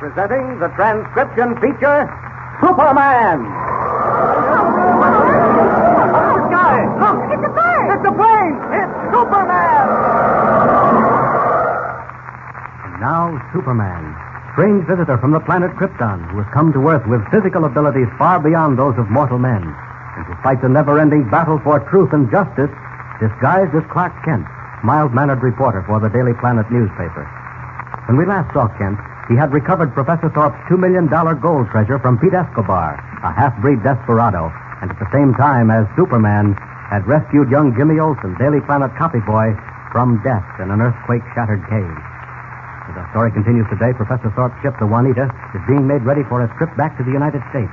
presenting the transcription feature, Superman. The sky! Look! It's a bird! It's a plane! It's Superman! And now, Superman, strange visitor from the planet Krypton, who has come to Earth with physical abilities far beyond those of mortal men, and to fight the never-ending battle for truth and justice, disguised as Clark Kent, mild-mannered reporter for the Daily Planet newspaper. When we last saw Kent, he had recovered Professor Thorpe's $2 million gold treasure from Pete Escobar, a half-breed desperado, and at the same time, as Superman, had rescued young Jimmy Olsen, Daily Planet copy boy, from death in an earthquake-shattered cave. As our story continues today, Professor Thorpe's ship, the Juanita, is being made ready for a trip back to the United States.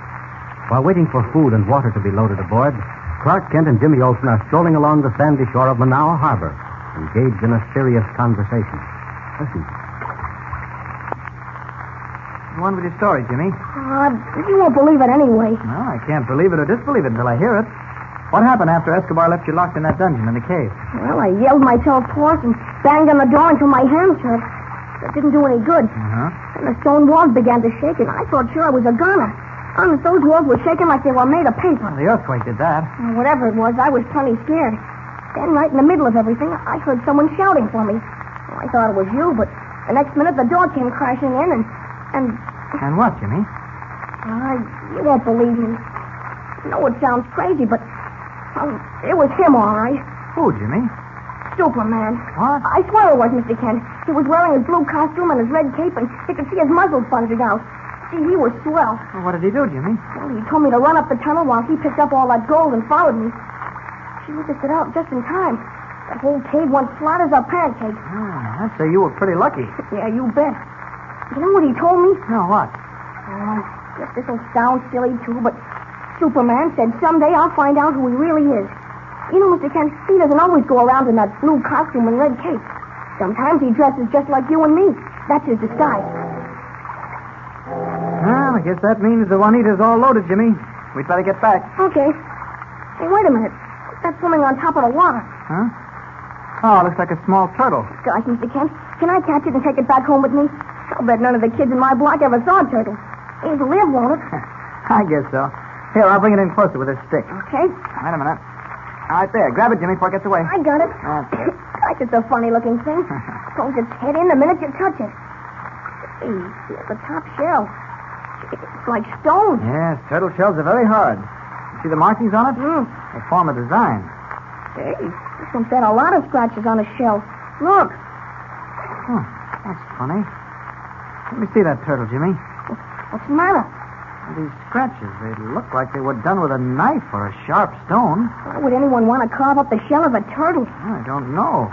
While waiting for food and water to be loaded aboard, Clark Kent and Jimmy Olsen are strolling along the sandy shore of Manawa Harbor, engaged in a serious conversation. Listen. Go on with your story, Jimmy. You won't believe it anyway. No, I can't believe it or disbelieve it until I hear it. What happened after Escobar left you locked in that dungeon in the cave? Well, I yelled myself hoarse and banged on the door until my hands hurt. It didn't do any good. Uh-huh. And the stone walls began to shake, and I thought sure I was a goner. Honest, those walls were shaking like they were made of paper. Well, the earthquake did that. Whatever it was, I was plenty scared. Then, right in the middle of everything, I heard someone shouting for me. I thought it was you, but the next minute the door came crashing in, and... And what, Jimmy? You won't believe me. I know it sounds crazy, but it was him, all right. Who, Jimmy? Superman. What? I swear it was, Mr. Kent. He was wearing his blue costume and his red cape, and you could see his muzzle plunging out. See, he was swell. Well, what did he do, Jimmy? Well, he told me to run up the tunnel while he picked up all that gold and followed me. She was just out just in time. That whole cave went flat as a pancake. I'd say you were pretty lucky. Yeah, you bet. You know what he told me? No, what? Guess this'll sound silly, too, but Superman said someday I'll find out who he really is. You know, Mr. Kent, he doesn't always go around in that blue costume and red cape. Sometimes he dresses just like you and me. That's his disguise. Well, I guess that means the Juanita's all loaded, Jimmy. We'd better get back. Okay. Hey, wait a minute. What's that swimming on top of the water? Huh? Oh, looks like a small turtle. Gosh, Mr. Kent, can I catch it and take it back home with me? I'll bet none of the kids in my block ever saw a turtle. It'll live, won't it? I guess so. Here, I'll bring it in closer with this stick. Okay. Wait a minute. All right, there. Grab it, Jimmy, before it gets away. I got it. Okay. Gosh, it's a funny-looking thing. Throws its head in the minute you touch it. Hey, here's the top shell. It's like stone. Yes, turtle shells are very hard. You see the markings on it? They form a design. Hey, this one's got a lot of scratches on the shell. Look. That's funny. Let me see that turtle, Jimmy. What's the matter? These scratches, they look like they were done with a knife or a sharp stone. Why would anyone want to carve up the shell of a turtle? I don't know.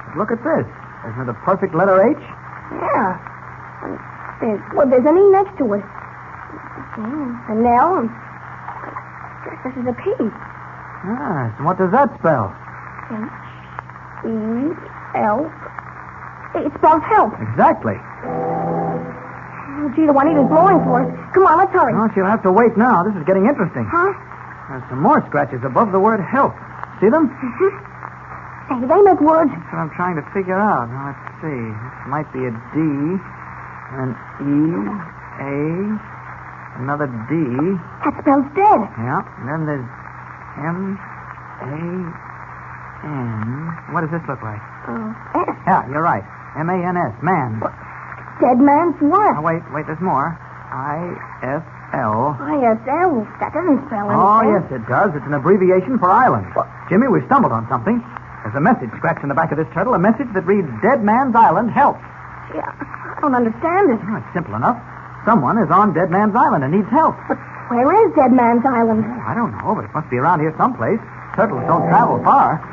But look at this. Isn't it a perfect letter H? Yeah. There's an E next to it. An L, and I guess this is a P. Yes, and what does that spell? H-E-L. It spells help. Exactly. Oh, gee, the Juanita's blowing for us. Come on, let's hurry. Oh, she'll have to wait now. This is getting interesting. Huh? There's some more scratches above the word help. See them? Hey, they make words. That's what I'm trying to figure out. Now, let's see. This might be a D, an E, A, another D. That spells dead. Yeah, and then there's M, A, N. What does this look like? S. Yeah, you're right. M-A-N-S, man. Dead man's what? Oh, wait, there's more. I-S-L. I-S-L. That doesn't spell anything. Oh, yes, it does. It's an abbreviation for island. Jimmy, we've stumbled on something. There's a message scratched in the back of this turtle, a message that reads, Dead Man's Island, help. Yeah, I don't understand it. Oh, it's simple enough. Someone is on Dead Man's Island and needs help. But where is Dead Man's Island? I don't know, but it must be around here someplace. Turtles don't travel far.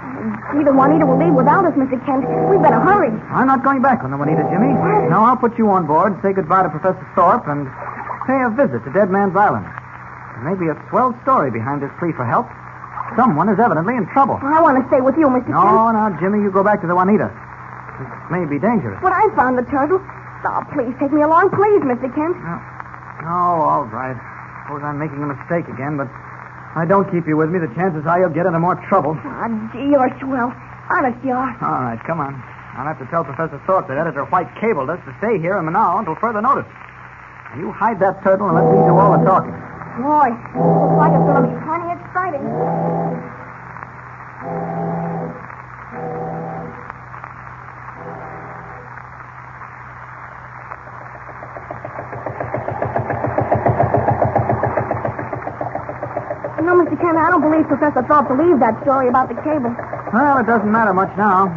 Either Juanita will leave without us, Mr. Kent. We better hurry. I'm not going back on the Juanita, Jimmy. No, I'll put you on board, say goodbye to Professor Thorpe, and pay a visit to Dead Man's Island. There may be a swell story behind this plea for help. Someone is evidently in trouble. I want to stay with you, Mr. Kent. No, Jimmy, you go back to the Juanita. This may be dangerous. But I found the turtle. Oh, please take me along, please, Mr. Kent. No, all right. Suppose I'm making a mistake again, but if I don't keep you with me, the chances are you'll get into more trouble. Oh, gee, you're swell. Honest, you are. All right, come on. I'll have to tell Professor Thorpe that Editor White cabled us to stay here in Manau until further notice. You hide that turtle and let me do all the talking. Boy, looks like it's going to be plenty exciting. You know, Mr. Kent, I don't believe Professor Thorpe believed that story about the cable. Well, it doesn't matter much now.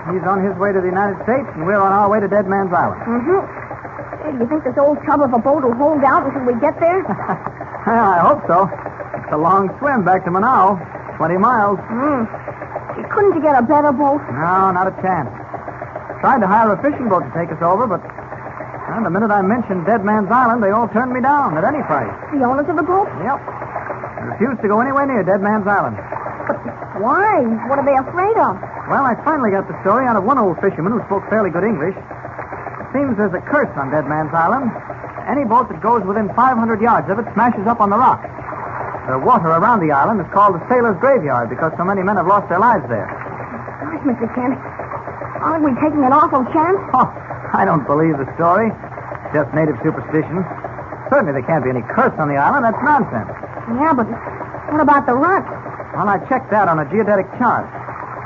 He's on his way to the United States, and we're on our way to Dead Man's Island. Mm-hmm. Hey, do you think this old tub of a boat will hold out until we get there? Well, I hope so. It's a long swim back to Manau. 20 miles. Couldn't you get a better boat? No, not a chance. Tried to hire a fishing boat to take us over, but the minute I mentioned Dead Man's Island, they all turned me down at any price. The owners of the boat? Yep. I refused to go anywhere near Dead Man's Island. But why? What are they afraid of? Well, I finally got the story out of one old fisherman who spoke fairly good English. It seems there's a curse on Dead Man's Island. Any boat that goes within 500 yards of it smashes up on the rocks. The water around the island is called the Sailor's Graveyard because so many men have lost their lives there. Gosh, Mr. Kent, aren't we taking an awful chance? Oh, I don't believe the story. Just native superstition. Certainly there can't be any curse on the island. That's nonsense. Yeah, but what about the rocks? Well, I checked that on a geodetic chart.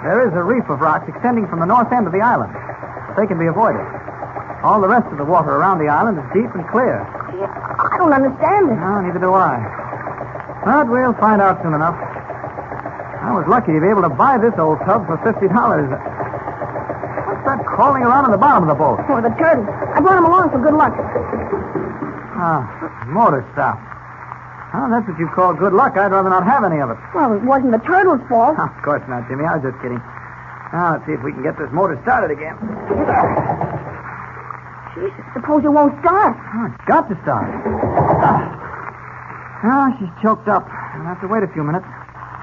There is a reef of rocks extending from the north end of the island. They can be avoided. All the rest of the water around the island is deep and clear. Yeah, I don't understand it. No, neither do I. But we'll find out soon enough. I was lucky to be able to buy this old tub for $50. What's that crawling around in the bottom of the boat? Oh, the turtle. I brought him along for good luck. Motor stop. Oh, that's what you call good luck. I'd rather not have any of it. Well, it wasn't the turtle's fault. Of course not, Jimmy. I was just kidding. Now, let's see if we can get this motor started again. Jesus, suppose it won't start. Oh, it's got to start. She's choked up. I'll have to wait a few minutes.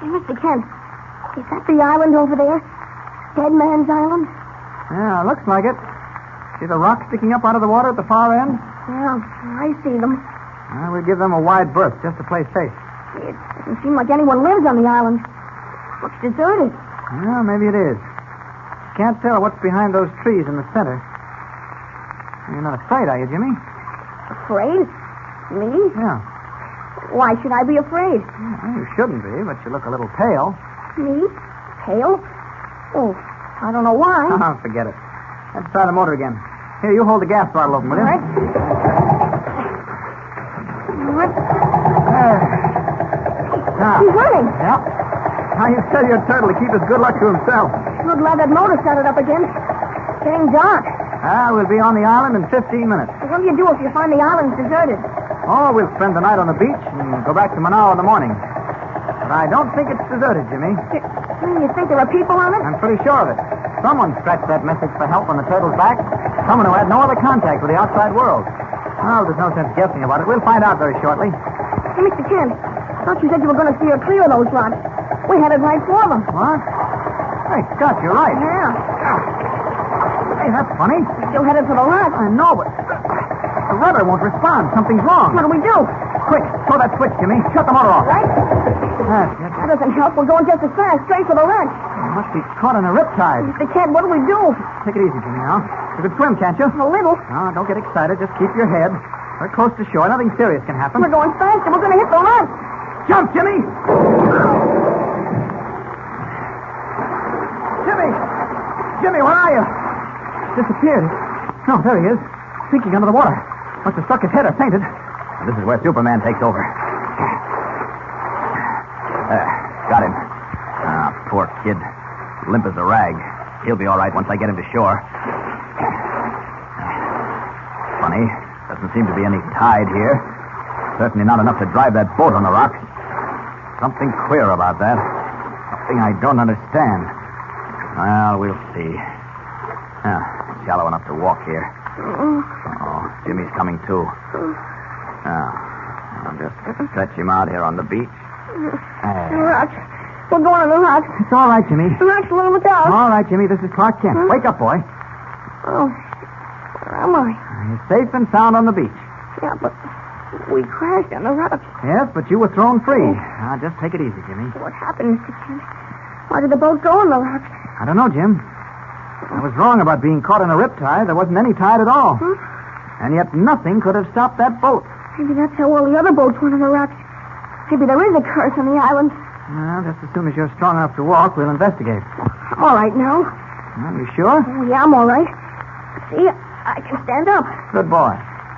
Hey, Mr. Kent, is that the island over there? Dead Man's Island? Yeah, looks like it. See the rocks sticking up out of the water at the far end? Yeah, I see them. We'll give them a wide berth just to play safe. It doesn't seem like anyone lives on the island. Looks deserted. Well, maybe it is. Can't tell what's behind those trees in the center. You're not afraid, are you, Jimmy? Afraid? Me? Yeah. Why should I be afraid? Well, you shouldn't be, but you look a little pale. Me? Pale? Oh, I don't know why. Oh, forget it. Let's try the motor again. Here, you hold the gas throttle open, will you? All right. What? Now. He's running. Yep. Now you tell your turtle to keep his good luck to himself. Sure glad that motor started up again. It's getting dark. We'll be on the island in 15 minutes. What do you do if you find the island deserted? Oh, we'll spend the night on the beach and go back to Manau in the morning. But I don't think it's deserted, Jimmy. You think there are people on it? I'm pretty sure of it. Someone scratched that message for help on the turtle's back. Someone who had no other contact with the outside world. Oh, there's no sense guessing about it. We'll find out very shortly. Hey, Mr. Kent, I thought you said you were going to steer clear of those rocks. We headed right for them. What? Hey, Scott, you're right. Yeah. Hey, that's funny. Still headed for the rocks. I know, but the rudder won't respond. Something's wrong. What do we do? Quick, throw that switch, Jimmy. Shut the motor off. Right? That That doesn't help. We're going just as fast, straight for the rocks. must be caught in a riptide. Mr. Kent, what do we do? Take it easy, Jimmy, now. You can swim, can't you? A little. No, don't get excited. Just keep your head. We're close to shore. Nothing serious can happen. We're going faster. We're going to hit the rocks. Jump, Jimmy! Jimmy! Jimmy, where are you? Disappeared. No, there he is. Sinking under the water. Must have struck his head or fainted. This is where Superman takes over. Got him. Poor kid. Limp as a rag. He'll be all right once I get him to shore. Funny. Doesn't seem to be any tide here. Certainly not enough to drive that boat on the rocks. Something queer about that. Something I don't understand. Well, we'll see. Shallow enough to walk here. Oh, Jimmy's coming too. I'll just stretch him out here on the beach. The rocks. We're going on the rocks. It's all right, Jimmy. The rocks will let us out. All right, Jimmy. This is Clark Kent. Wake up, boy. Oh, where am I? You're safe and sound on the beach. Yeah, but we crashed on the rocks. Yes, but you were thrown free. Now, just take it easy, Jimmy. What happened, Mr. Kent? Why did the boat go on the rocks? I don't know, Jim. I was wrong about being caught in a riptide. There wasn't any tide at all. Huh? And yet nothing could have stopped that boat. Maybe that's how all the other boats went on the rocks. Maybe there is a curse on the island. Well, just as soon as you're strong enough to walk, we'll investigate. I'm all right now. Well, you sure? Oh, yeah, I'm all right. See, I can stand up. Good boy.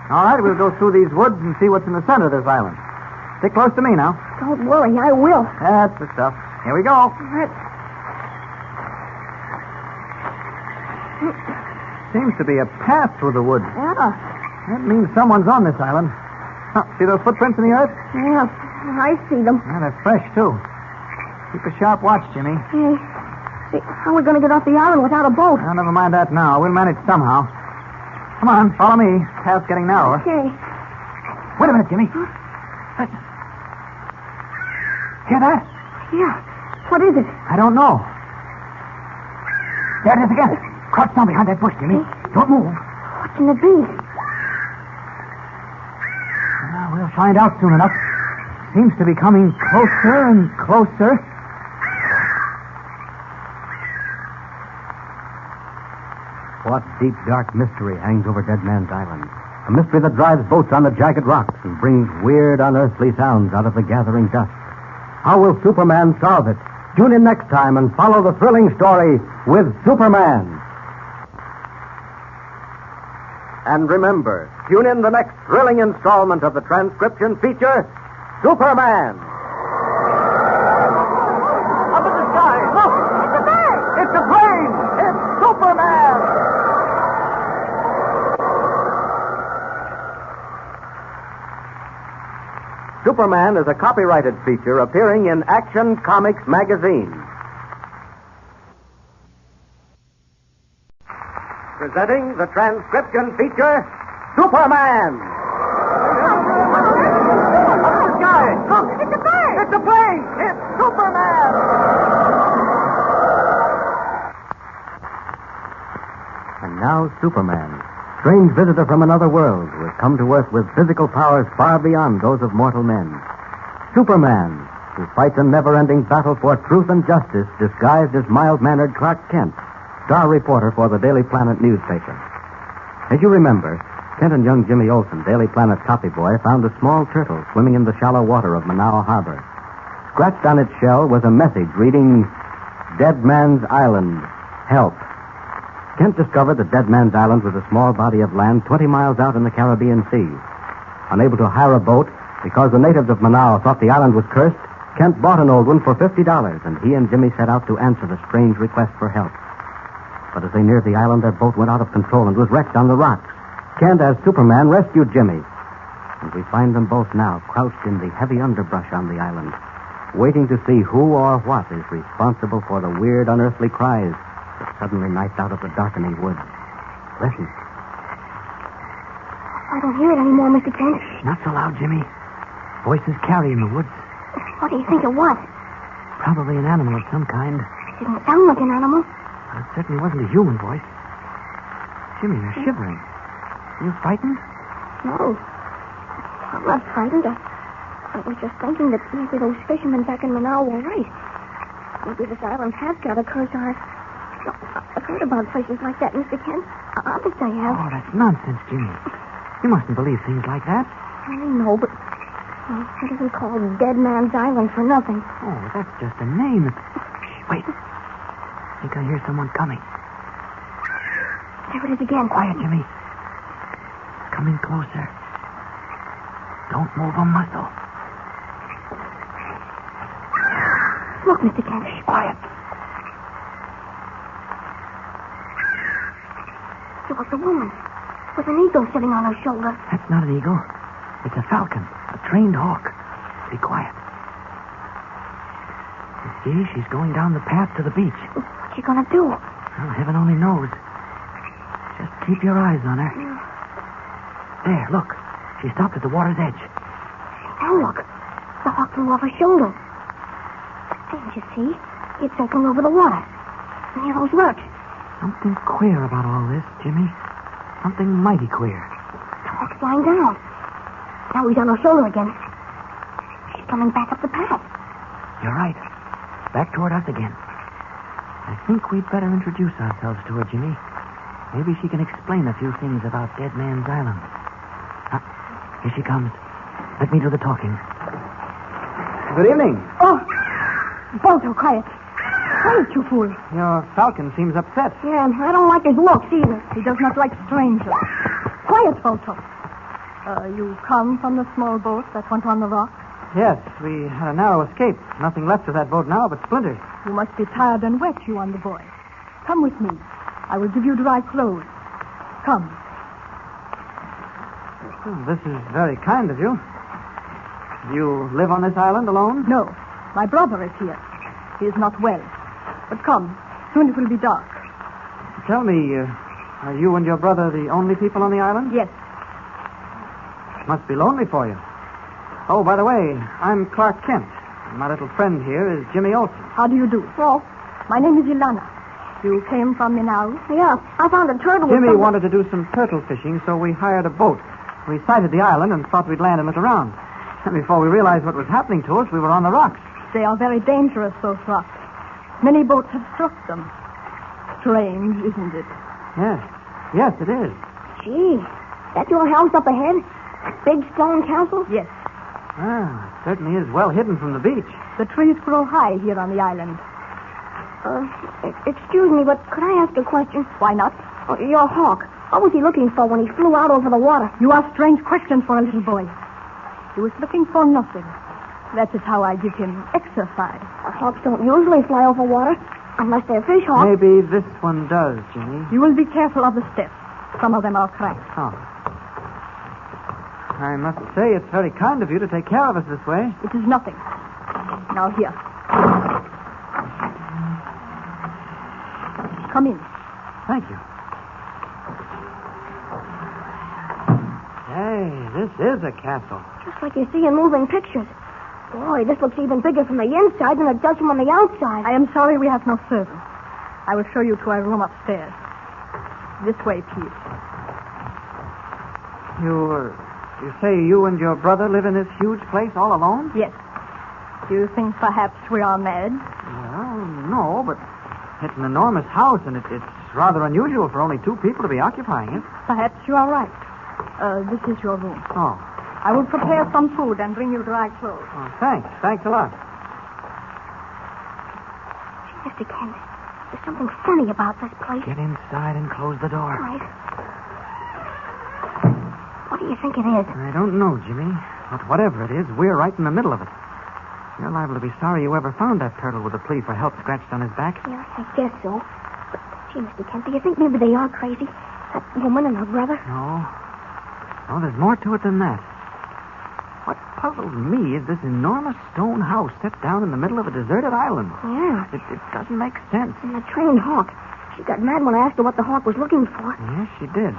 All right, we'll go through these woods and see what's in the center of this island. Stick close to me now. Don't worry, I will. That's the stuff. Here we go. Seems to be a path through the woods. Yeah, That means someone's on this island. Huh, see those footprints in the earth? yeah, I see them. Yeah, they're fresh, too. Keep a sharp watch, Jimmy. Hey, see, how are we going to get off the island without a boat? Well, never mind that now. We'll manage somehow. Come on, follow me. Path's getting narrower. Okay. Wait a minute, Jimmy. Listen. Hear that? Yeah. What is it? I don't know. There it is again. Crouch down behind that bush, Jimmy. Don't move. What can it be? We'll find out soon enough. Seems to be coming closer and closer. What deep, dark mystery hangs over Dead Man's Island? A mystery that drives boats on the jagged rocks and brings weird, unearthly sounds out of the gathering dust. How will Superman solve it? Tune in next time and follow the thrilling story with Superman. And remember, tune in the next thrilling installment of the transcription feature, Superman. Up in the sky. Look! It's a bird! It's a plane! It's Superman! Superman is a copyrighted feature appearing in Action Comics magazine. Presenting the transcription feature, Superman. Up in the sky. Look! It's a bird! It's a plane! It's Superman! And now Superman, strange visitor from another world who has come to Earth with physical powers far beyond those of mortal men. Superman, who fights a never-ending battle for truth and justice disguised as mild-mannered Clark Kent, star reporter for the Daily Planet newspaper. As you remember, Kent and young Jimmy Olsen, Daily Planet copy boy, found a small turtle swimming in the shallow water of Manaus Harbor. Scratched on its shell was a message reading, Dead Man's Island, help. Kent discovered that Dead Man's Island was a small body of land 20 miles out in the Caribbean Sea. Unable to hire a boat because the natives of Manaus thought the island was cursed, Kent bought an old one for $50, and he and Jimmy set out to answer the strange request for help. But as they neared the island, their boat went out of control and was wrecked on the rocks. Kent, as Superman, rescued Jimmy. And we find them both now crouched in the heavy underbrush on the island, waiting to see who or what is responsible for the weird, unearthly cries that suddenly knifed out of the darkening woods. Listen. I don't hear it anymore, Mr. Kent. Not so loud, Jimmy. Voices carry in the woods. What do you think it was? Probably an animal of some kind. It didn't sound like an animal. But it certainly wasn't a human voice. Jimmy, you're shivering. Are you frightened? No. I'm not frightened. I was just thinking that maybe those fishermen back in Manaus were right. Maybe this island has got a curse on it. I've heard about places like that, Mr. Kent. Honest, I have. Oh, that's nonsense, Jimmy. You mustn't believe things like that. I know, but it isn't called Dead Man's Island for nothing. Oh, that's just a name. Shh, wait. I think I hear someone coming. There it is again. Quiet, Jimmy. It's coming closer. Don't move a muscle. Look, Mr. Kent. Shh, quiet. It was a woman with an eagle sitting on her shoulder. That's not an eagle. It's a falcon, a trained hawk. Be quiet. You see, she's going down the path to the beach. What's she gonna do? Well, heaven only knows. Just keep your eyes on her. There, look. She stopped at the water's edge. Now look. The hawk flew off her shoulder. Didn't you see? It's circling over the water. Near those rocks. Something queer about all this, Jimmy. Something mighty queer. The hawk's flying down. Now he's on her shoulder again. She's coming back up the path. You're right. Back toward us again. I think we'd better introduce ourselves to her, Jimmy. Maybe she can explain a few things about Dead Man's Island. Here she comes. Let me do the talking. Good evening. Oh, Balto, quiet. Quiet, you fool. Your falcon seems upset. Yeah, I don't like his looks either. He does not like strangers. Quiet, Balto. You come from the small boat that went on the rock? Yes, we had a narrow escape. Nothing left of that boat now but splinters. You must be tired and wet, you and the boy. Come with me. I will give you dry clothes. Come. This is very kind of you. You live on this island alone? No, my brother is here. He is not well. But come, soon it will be dark. Tell me, are you and your brother the only people on the island? Yes. Must be lonely for you. Oh, by the way, I'm Clark Kent. My little friend here is Jimmy Olsen. How do you do? Well, My name is Ilana. You came from Minaru? yeah, I found a turtle with Jimmy some- wanted to do some turtle fishing, so we hired a boat. We sighted the island and thought we'd land and look around. And before we realized what was happening to us, we were on the rocks. They are very dangerous, those rocks. Many boats have struck them. Strange, isn't it? Yes. Yes, it is. Gee, that your house up ahead? That big stone castle? Yes. Ah, it certainly is well hidden from the beach. The trees grow high here on the island. Excuse me, but could I ask a question? Why not? Your hawk, what was he looking for when he flew out over the water? You ask strange questions for a little boy. He was looking for nothing. That is how I give him exercise. Hawks don't usually fly over water, unless they're fish hawks. Maybe this one does, Jimmy. You will be careful of the steps. Some of them are cracked. Oh. I must say it's very kind of you to take care of us this way. It is nothing. Now here. Come in. Thank you. Hey, this is a castle. Just like you see in moving pictures. Boy, this looks even bigger from the inside than it does from on the outside. I am sorry we have no servants. I will show you to our room upstairs. This way, please. You say you and your brother live in this huge place all alone? Yes. Do you think perhaps we are mad? Well, no, but it's an enormous house, and it's rather unusual for only two people to be occupying it. Perhaps you are right. This is your room. Oh, I will prepare some food and bring you dry clothes. thanks. Thanks a lot. Mr. Kent, there's something funny about this place. Get inside and close the door. Right. What do you think it is? I don't know, Jimmy. But whatever it is, we're right in the middle of it. You're liable to be sorry you ever found that turtle with a plea for help scratched on his back. Yeah, I guess so. But, gee, Mr. Kent, do you think maybe they are crazy? That woman and her brother? No. No, there's more to it than that. What puzzles me is this enormous stone house set down in the middle of a deserted island. Yeah. It doesn't make sense. And the trained hawk. She got mad when I asked her what the hawk was looking for. Yes, she did.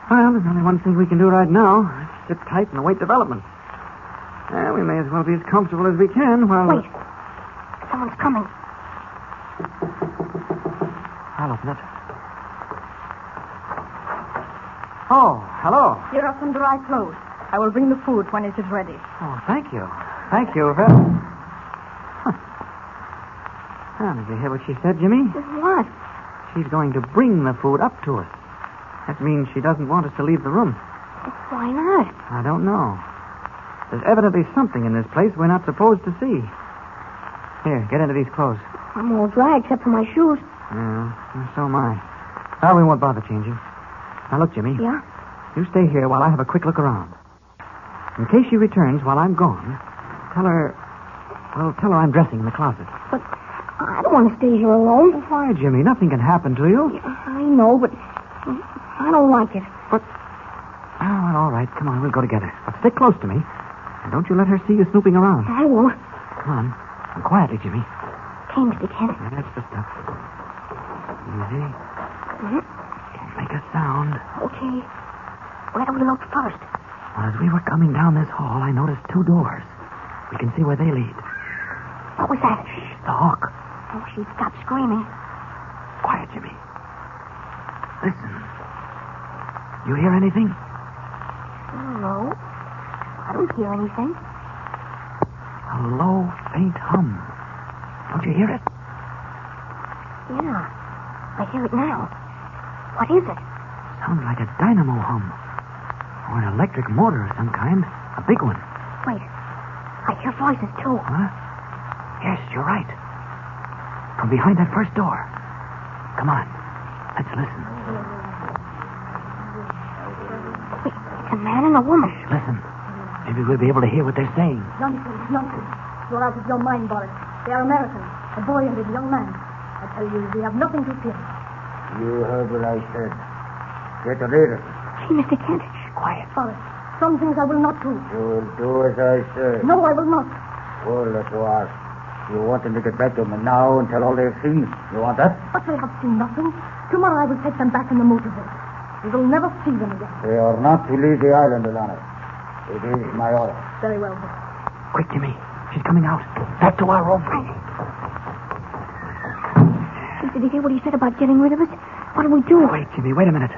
Well, there's only one thing we can do right now. Sit tight and await developments. We may as well be as comfortable as we can while... Wait. Someone's coming. I'll open it. Oh, hello. Here are some dry clothes. I will bring the food when it is ready. Oh, thank you. Thank you. Well, did you hear what she said, Jimmy? What? She's going to bring the food up to us. That means she doesn't want us to leave the room. Why not? I don't know. There's evidently something in this place we're not supposed to see. Here, get into these clothes. I'm all dry except for my shoes. Yeah, so am I. Well, we won't bother changing. Now, look, Jimmy. Yeah? You stay here while I have a quick look around. In case she returns while I'm gone, tell her I'm dressing in the closet. But I don't want to stay here alone. Why, Jimmy? Nothing can happen to you. I know, but I don't like it. But, oh, well, all right. Come on, we'll go together. But stick close to me. And don't you let her see you snooping around. I won't. Come on. And quietly, Jimmy. Okay, Mr. Kent. That's the stuff. Easy. Mhm. Don't make a sound. Okay. Where do we look first? Well, as we were coming down this hall, I noticed two doors. We can see where they lead. What was that? The hawk. Oh, she stopped screaming. Quiet, Jimmy. Listen. You hear anything? No. I don't hear anything. A low, faint hum. Don't you hear it? Yeah, I hear it now. What is it? Sounds like a dynamo hum. Or an electric motor of some kind. A big one. Wait, I hear voices, too. Huh? Yes, you're right. From behind that first door. Come on. Let's listen. Wait, it's a man and a woman. Listen. Maybe we'll be able to hear what they're saying. Nonsense, nonsense. You're out of your mind, Boris. They are Americans. A boy and a young man. I tell you, we have nothing to fear. You heard what I said. Get rid of it. Gee, Mr. Kent. Quiet. Boris, some things I will not do. You'll do as I say. No, I will not. Well, let you ask. You want them to get back to them now and tell all they've seen. You want that? But they have seen nothing. Tomorrow I will take them back in the motorboat. We will never see them again. They are not to leave the island, Alana. It is my order. Very well, then. Quick, Jimmy. She's coming out. Back to our room. Did you hear what he said about getting rid of us? What do we do? Wait, Jimmy. Wait a minute.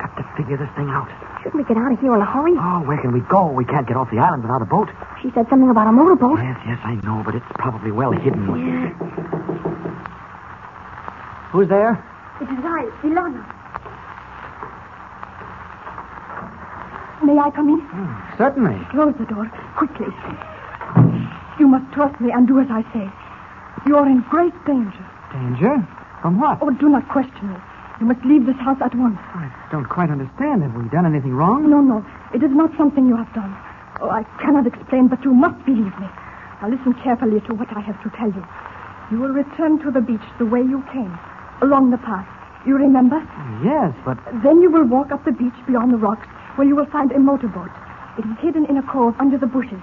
Got to figure this thing out. Shouldn't we get out of here in a hurry? Oh, where can we go? We can't get off the island without a boat. She said something about a motorboat. Yes, I know, but it's probably well hidden. Yeah. Who's there? It is I, Ilana. May I come in? Certainly. Close the door, quickly. You must trust me and do as I say. You are in great danger. Danger? From what? Oh, do not question me. You must leave this house at once. I don't quite understand. Have we done anything wrong? No. It is not something you have done. Oh, I cannot explain, but you must believe me. Now listen carefully to what I have to tell you. You will return to the beach the way you came, along the path. You remember? Yes, but... Then you will walk up the beach beyond the rocks, where you will find a motorboat. It is hidden in a cove under the bushes.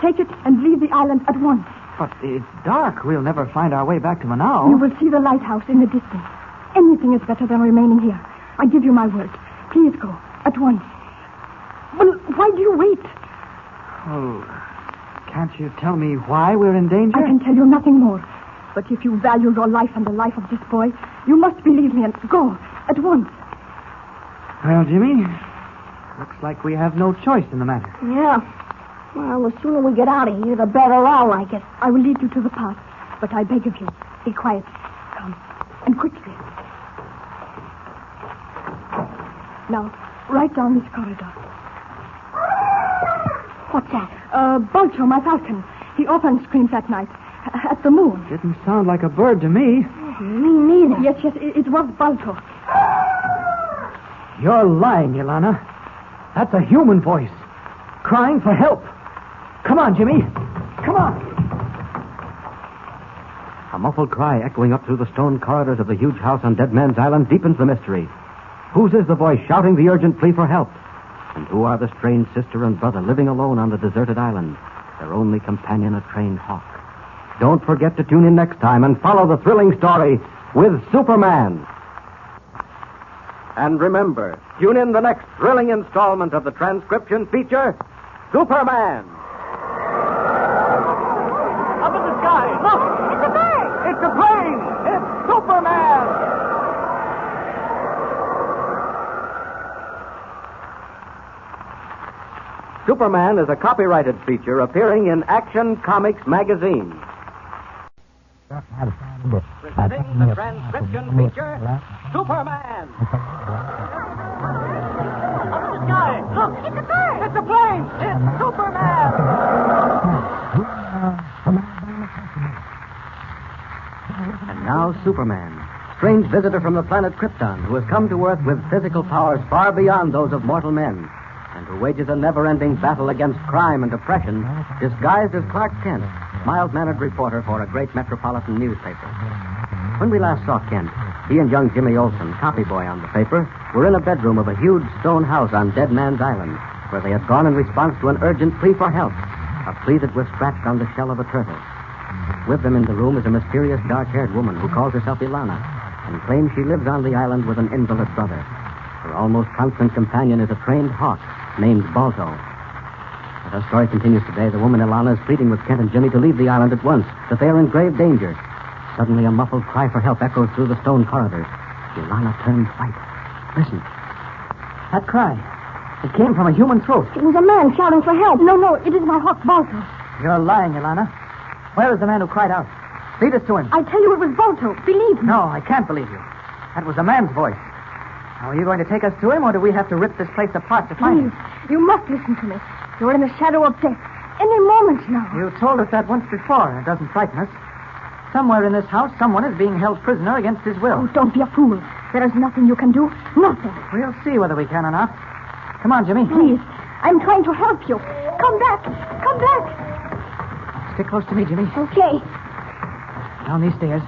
Take it and leave the island at once. But it's dark. We'll never find our way back to Manao. You will see the lighthouse in the distance. Anything is better than remaining here. I give you my word. Please go, at once. Well, why do you wait? Oh, can't you tell me why we're in danger? I can tell you nothing more. But if you value your life and the life of this boy, you must believe me and go, at once. Well, Jimmy, looks like we have no choice in the matter. Yeah. Well, the sooner we get out of here, the better I'll like it. I will lead you to the path, but I beg of you, be quiet. Come, and quickly. Now, right down this corridor. What's that? Balto, my falcon. He often screams at night. At the moon. Didn't sound like a bird to me. Me neither. Yes, it was Balto. You're lying, Ilana. That's a human voice. Crying for help. Come on, Jimmy. Come on. A muffled cry echoing up through the stone corridors of the huge house on Dead Man's Island deepens the mystery. Whose is the voice shouting the urgent plea for help? And who are the strange sister and brother living alone on the deserted island, their only companion a trained hawk? Don't forget to tune in next time and follow the thrilling story with Superman. And remember, tune in the next thrilling installment of the transcription feature, Superman. Up in the sky, look! It's a bird! It's a plane! It's Superman! Superman is a copyrighted feature appearing in Action Comics magazine. Presenting the transcription feature, Superman. Up in the sky, look! It's a bird! It's a plane! It's Superman! And now Superman, strange visitor from the planet Krypton, who has come to Earth with physical powers far beyond those of mortal men, and who wages a never-ending battle against crime and oppression, disguised as Clark Kent, mild-mannered reporter for a great metropolitan newspaper. When we last saw Kent, he and young Jimmy Olsen, copy boy on the paper, were in a bedroom of a huge stone house on Dead Man's Island, where they had gone in response to an urgent plea for help, a plea that was scratched on the shell of a turtle. With them in the room is a mysterious dark-haired woman who calls herself Ilana and claims she lives on the island with an invalid brother. Her almost constant companion is a trained hawk named Balto. As our story continues today, the woman Ilana is pleading with Kent and Jimmy to leave the island at once, that they are in grave danger. Suddenly, a muffled cry for help echoes through the stone corridors. Ilana turns white. Listen. That cry. It came from a human throat. It was a man shouting for help. No, it is my hawk, Balto. You're lying, Ilana. Where is the man who cried out? Lead us to him. I tell you it was Volto. Believe me. No, I can't believe you. That was a man's voice. Now, are you going to take us to him, or do we have to rip this place apart to find Please, him? you must listen to me. You're in the shadow of death. Any moment now. You told us that once before, and it doesn't frighten us. Somewhere in this house, someone is being held prisoner against his will. Oh, don't be a fool. There is nothing you can do. Nothing. We'll see whether we can or not. Come on, Jimmy. Please, I'm trying to help you. Come back. Come back. Stick close to me, Jimmy. Okay. Down these stairs.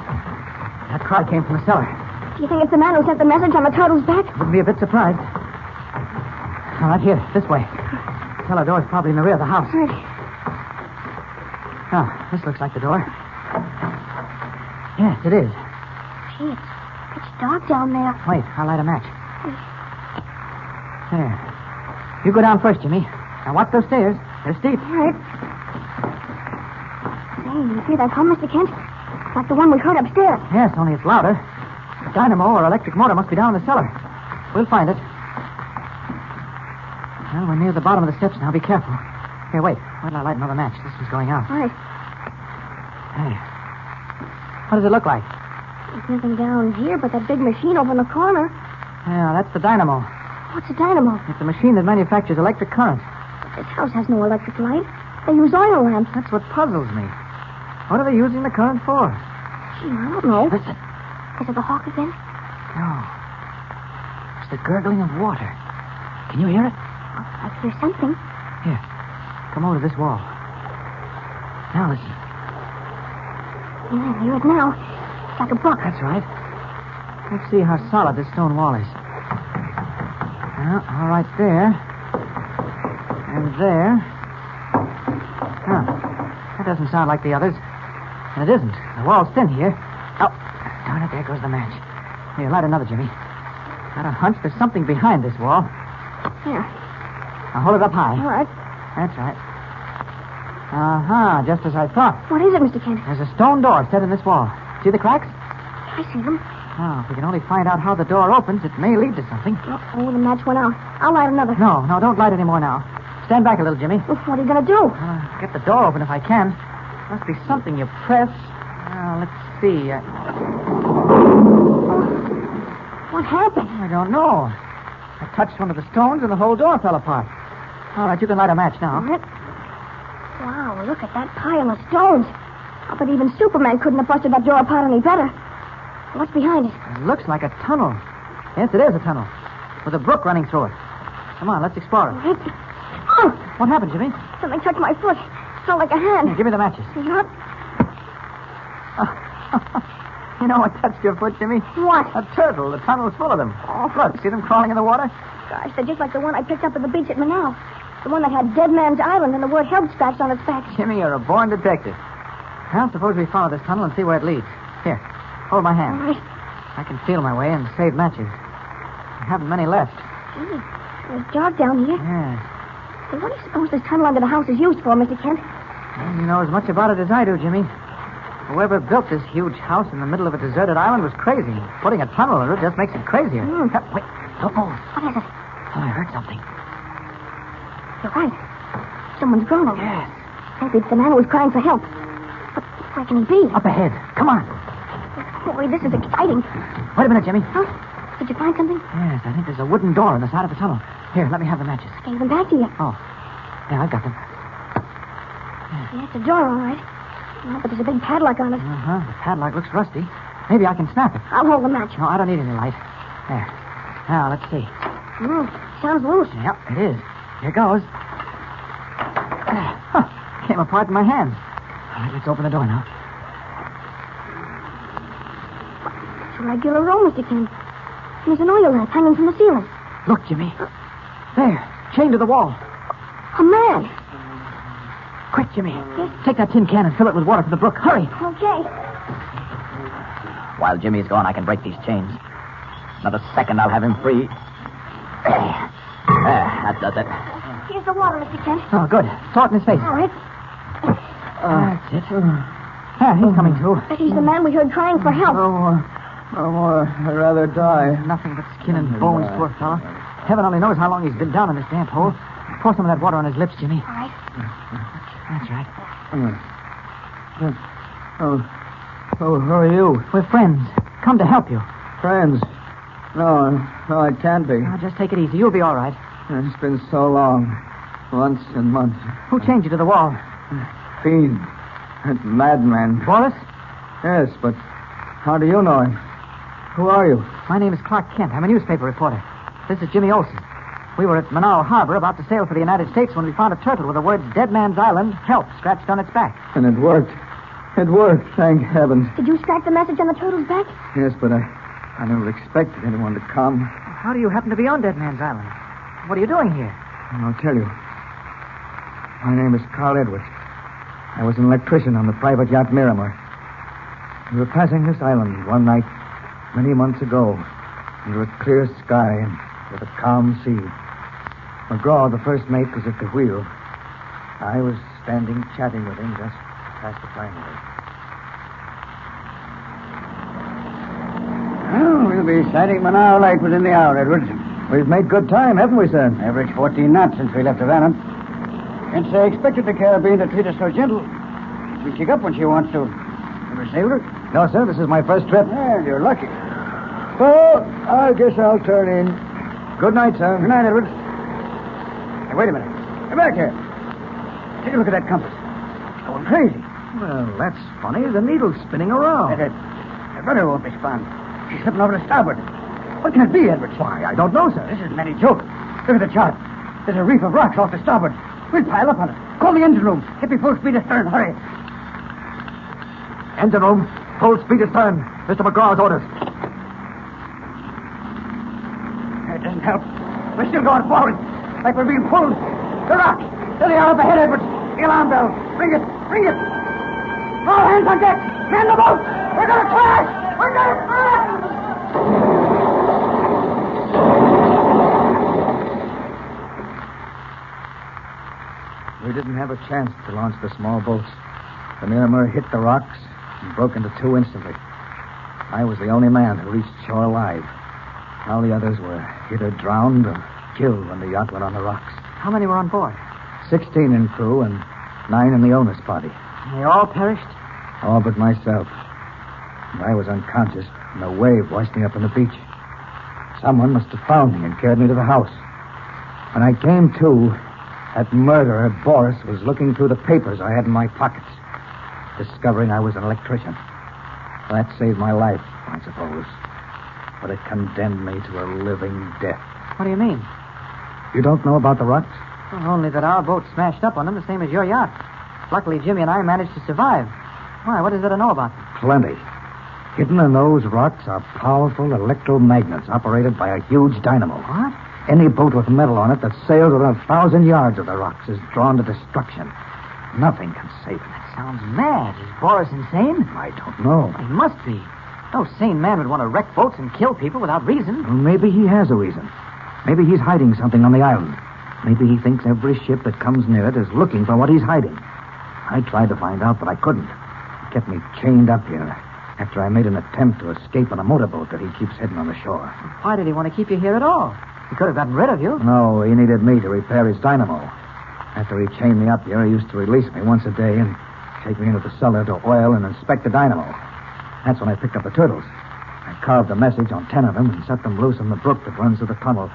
That cry came from the cellar. Do you think it's the man who sent the message on the turtle's back? Wouldn't be a bit surprised. All right, here, this way. Cellar door's probably in the rear of the house. Right. Oh, this looks like the door. Yes, it is. Gee, it's dark down there. Wait, I'll light a match. There. You go down first, Jimmy. Now watch those stairs. They're steep. All right. Say, you hear that hum, Mr. Kent? It's like the one we heard upstairs. Yes, only it's louder. The dynamo or electric motor must be down in the cellar. We'll find it. Well, we're near the bottom of the steps now. Be careful. Here, wait. Wait till I light another match. This one's going out. All right. Hey. What does it look like? There's nothing down here but that big machine over in the corner. Yeah, that's the dynamo. What's a dynamo? It's a machine that manufactures electric current. This house has no electric light. They use oil lamps. That's what puzzles me. What are they using the current for? Gee, I don't know. Listen. Is it the hawk again? No. It's the gurgling of water. Can you hear it? I hear something. Here. Come over to this wall. Now listen. Yeah, I hear it now. It's like a brook. That's right. Let's see how solid this stone wall is. Well, all right there. And there. Huh. That doesn't sound like the others. And it isn't. The wall's thin here. Oh, darn it, there goes the match. Here, light another, Jimmy. Got a hunch there's something behind this wall. Here. Now hold it up high. All right. That's right. Uh-huh, just as I thought. What is it, Mr. Kent? There's a stone door set in this wall. See the cracks? I see them. Oh, if we can only find out how the door opens, it may lead to something. Oh, the match went out. I'll light another. No, don't light any more now. Stand back a little, Jimmy. Well, what are you going to do? Get the door open if I can. Must be something you press. Let's see. What happened? I don't know. I touched one of the stones and the whole door fell apart. All right, you can light a match now. All right. Wow, look at that pile of stones. I bet even Superman couldn't have busted that door apart any better. What's behind it? It looks like a tunnel. Yes, it is a tunnel. With a brook running through it. Come on, let's explore it. All right. Oh, What happened, Jimmy? something touched my foot. Felt like a hand. Here, give me the matches. Yup. You know what touched your foot, Jimmy? What? A turtle. The tunnel's full of them. Oh, look, see them crawling in the water? Gosh, they're just like the one I picked up at the beach at Manaus. The one that had Dead Man's Island and the word help scratched on its back. Jimmy, you're a born detective. Well, suppose we follow this tunnel and see where it leads. Here, hold my All hand. right. I can feel my way and save matches. I haven't many left. Gee, it's dark down here. Yes. Say, what do you suppose this tunnel under the house is used for, Mr. Kent? Well, you know as much about it as I do, Jimmy. Whoever built this huge house in the middle of a deserted island was crazy. Putting a tunnel under it just makes it crazier. Wait, don't move. What is it? Oh, I heard something. You're right. Someone's grumbling. Yes. Maybe it's the man who was crying for help. But where can he be? Up ahead. Come on. Boy, this is exciting. Wait a minute, Jimmy. Huh? Did you find something? Yes, I think there's a wooden door in the side of the tunnel. Here, let me have the matches. I gave them back to you. Oh. Yeah, I've got them. Yeah, it's a door, all right. Yeah, but there's a big padlock on it. Uh-huh. The padlock looks rusty. Maybe I can snap it. I'll hold the match. No, I don't need any light. There. Now, let's see. Sounds loose. Yep, it is. Here goes. Huh. Came apart in my hand. All right, let's open the door now. It's a regular room, Mr. Kent. There's an oil lamp hanging from the ceiling. Look, Jimmy. There, chained to the wall. A man. Quick, Jimmy. Take that tin can and fill it with water from the brook. Hurry. Okay. While Jimmy's gone, I can break these chains. Another second, I'll have him free. There, that does it. Here's the water, Mr. Kent. Oh, good. Throw it in his face. All right. That's it. He's coming to. He's the man we heard crying for help. No more. I'd rather die. Nothing but skin and bones, poor fellow. Heaven only knows how long he's been down in this damp hole. Pour some of that water on his lips, Jimmy. All right. That's right. Oh, Who are you? We're friends. Come to help you. Friends? No, I can't be. Now, just take it easy. You'll be all right. It's been so long. Months and months. Who chained you to the wall? Fiend. That madman. Boris? Yes, but how do you know him? Who are you? My name is Clark Kent. I'm a newspaper reporter. This is Jimmy Olsen. We were at Manaus Harbor about to sail for the United States when we found a turtle with the words Dead Man's Island, Help, scratched on its back. And it worked. It worked, thank heavens. Did you scratch the message on the turtle's back? Yes, but I never expected anyone to come. How do you happen to be on Dead Man's Island? What are you doing here? I'll tell you. My name is Carl Edwards. I was an electrician on the private yacht Miramar. We were passing this island one night many months ago under a clear sky and with a calm sea. McGraw, the first mate, was at the wheel. I was standing chatting with him just past the gangway. Well, we'll be sighting Manaus Lake within the hour, Edwards. We've made good time, haven't we, sir? Average 14 knots since we left Havana. Can't say I expected the Caribbean to treat us so gentle. We kick up when she wants to. Ever sailed her? No, sir. This is my first trip. Yeah, you're lucky. Well, I guess I'll turn in. Good night, sir. Good night, Edwards. Hey, wait a minute. Come back here. Take a look at that compass. It's going crazy. Well, that's funny. The needle's spinning around. That rudder won't respond. She's slipping over to starboard. What can it be, Edwards? Why, I don't know, sir. This isn't any joke. Look at the chart. There's a reef of rocks off to starboard. We'll pile up on it. Call the engine room. Get me full speed astern. Hurry. Engine room. Full speed astern. Mr. McGraw's orders. It doesn't help. We're still going forward. Like we're being pulled. The rocks. There they are up ahead, Edwards. The alarm bell. Ring it. Ring it. All hands on deck. Man the boat. We're going to crash. We're going to crash. We didn't have a chance to launch the small boats. The Miramar hit the rocks and broke into two instantly. I was the only man who reached shore alive. All the others were either drowned or killed when the yacht went on the rocks. How many were on board? 16 in crew and 9 in the owner's party. They all perished? All but myself. I was unconscious, and a wave washed me up on the beach. Someone must have found me and carried me to the house. When I came to, that murderer, Boris, was looking through the papers I had in my pockets, discovering I was an electrician. That saved my life, I suppose. But it condemned me to a living death. What do you mean? You don't know about the rocks? Well, only that our boat smashed up on them the same as your yacht. Luckily, Jimmy and I managed to survive. Why, what is there to know about them? Plenty. Hidden in those rocks are powerful electromagnets operated by a huge dynamo. What? Any boat with metal on it that sails within 1,000 yards of the rocks is drawn to destruction. Nothing can save it. That sounds mad. Is Boris insane? I don't know. He must be. No sane man would want to wreck boats and kill people without reason. Well, maybe he has a reason. Maybe he's hiding something on the island. Maybe he thinks every ship that comes near it is looking for what he's hiding. I tried to find out, but I couldn't. He kept me chained up here after I made an attempt to escape on a motorboat that he keeps hidden on the shore. Why did he want to keep you here at all? He could have gotten rid of you. No, he needed me to repair his dynamo. After he chained me up here, he used to release me once a day and take me into the cellar to oil and inspect the dynamo. That's when I picked up the turtles. I carved a message on 10 of them and set them loose in the brook that runs through the tunnel,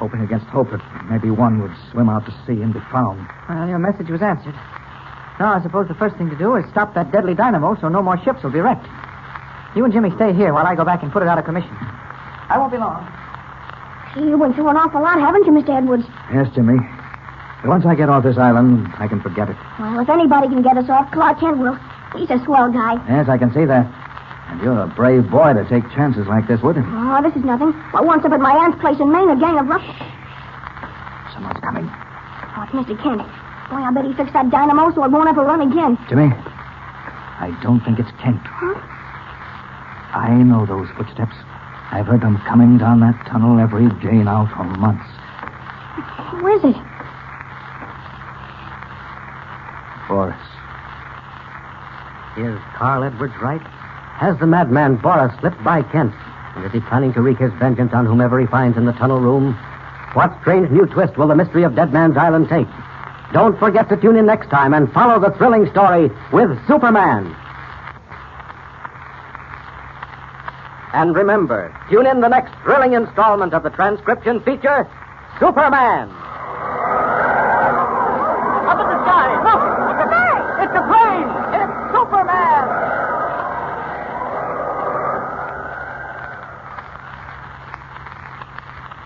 hoping against hope that maybe one would swim out to sea and be found. Well, your message was answered. Now, I suppose the first thing to do is stop that deadly dynamo so no more ships will be wrecked. You and Jimmy stay here while I go back and put it out of commission. I won't be long. You've been through an awful lot, haven't you, Mr. Edwards? Yes, Jimmy. But once I get off this island, I can forget it. Well, if anybody can get us off, Clark Kent will. He's a swell guy. Yes, I can see that. And you're a brave boy to take chances like this, wouldn't you? Oh, this is nothing. Well, once up at my aunt's place in Maine, a gang of Someone's coming. Oh, it's Mr. Kent. Boy, I bet he fixed that dynamo so it won't ever run again. Jimmy, I don't think it's Kent. Huh? I know those footsteps. I've heard them coming down that tunnel every day now for months. Who is it? Boris. Is Carl Edwards right? Has the madman Boris slipped by Kent? And is he planning to wreak his vengeance on whomever he finds in the tunnel room? What strange new twist will the mystery of Dead Man's Island take? Don't forget to tune in next time and follow the thrilling story with Superman. And remember, tune in the next thrilling installment of the transcription feature, Superman. Up in the sky. Look! It's a bird! It's a plane! It's Superman!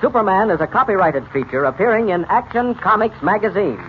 Superman is a copyrighted feature appearing in Action Comics magazine.